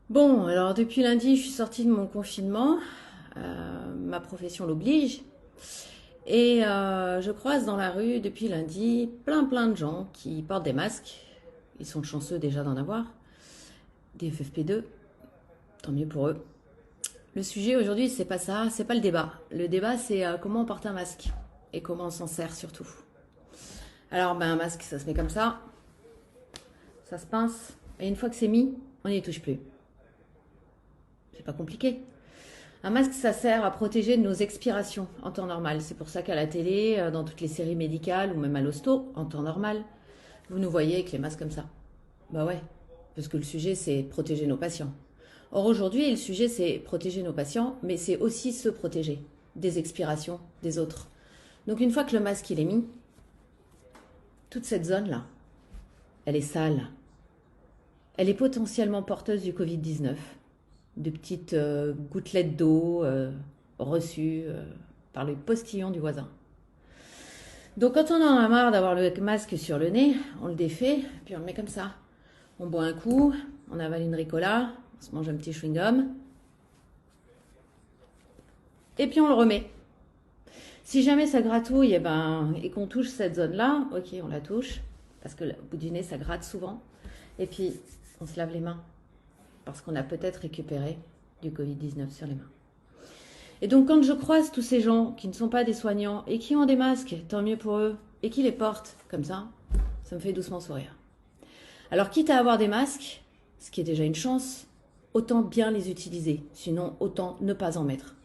Bon, alors depuis lundi, je suis sortie de mon confinement. Ma profession l'oblige. Et je croise dans la rue depuis lundi plein de gens qui portent des masques. Ils sont chanceux déjà d'en avoir. Des FFP2, tant mieux pour eux. Le sujet aujourd'hui, c'est pas ça, c'est pas le débat. Le débat, c'est comment on porte un masque et comment on s'en sert surtout. Alors, un masque, ça se met comme ça se pince, et une fois que c'est mis, on n'y touche plus. C'est pas compliqué. Un masque, ça sert à protéger de nos expirations en temps normal. C'est pour ça qu'à la télé, dans toutes les séries médicales ou même à l'hosto, en temps normal, vous nous voyez avec les masques comme ça. Bah ouais, parce que le sujet, c'est protéger nos patients. Or aujourd'hui, le sujet, c'est protéger nos patients, mais c'est aussi se protéger des expirations des autres. Donc une fois que le masque il est mis, toute cette zone-là, elle est sale. Elle est potentiellement porteuse du Covid-19. De petites gouttelettes d'eau reçues par le postillon du voisin. Donc quand on en a marre d'avoir le masque sur le nez, on le défait, puis on le met comme ça. On boit un coup, on avale une ricola, on se mange un petit chewing-gum, et puis on le remet. Si jamais ça gratouille et qu'on touche cette zone-là, ok, on la touche, parce que le bout du nez, ça gratte souvent. Et puis, on se lave les mains, parce qu'on a peut-être récupéré du Covid-19 sur les mains. Et donc quand je croise tous ces gens qui ne sont pas des soignants et qui ont des masques, tant mieux pour eux, et qui les portent comme ça me fait doucement sourire. Alors quitte à avoir des masques, ce qui est déjà une chance, autant bien les utiliser, sinon autant ne pas en mettre.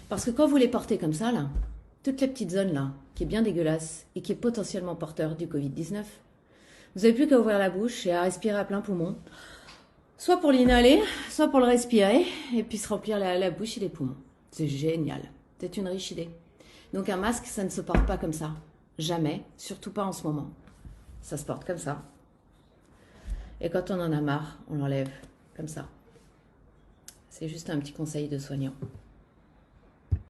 Parce que quand vous les portez comme ça, là, toute la petite zone là, qui est bien dégueulasse et qui est potentiellement porteur du Covid-19, vous n'avez plus qu'à ouvrir la bouche et à respirer à plein poumon, soit pour l'inhaler, soit pour le respirer, et puis se remplir la bouche et les poumons. C'est génial. C'est une riche idée. Donc un masque, ça ne se porte pas comme ça. Jamais. Surtout pas en ce moment. Ça se porte comme ça. Et quand on en a marre, on l'enlève comme ça. C'est juste un petit conseil de soignant.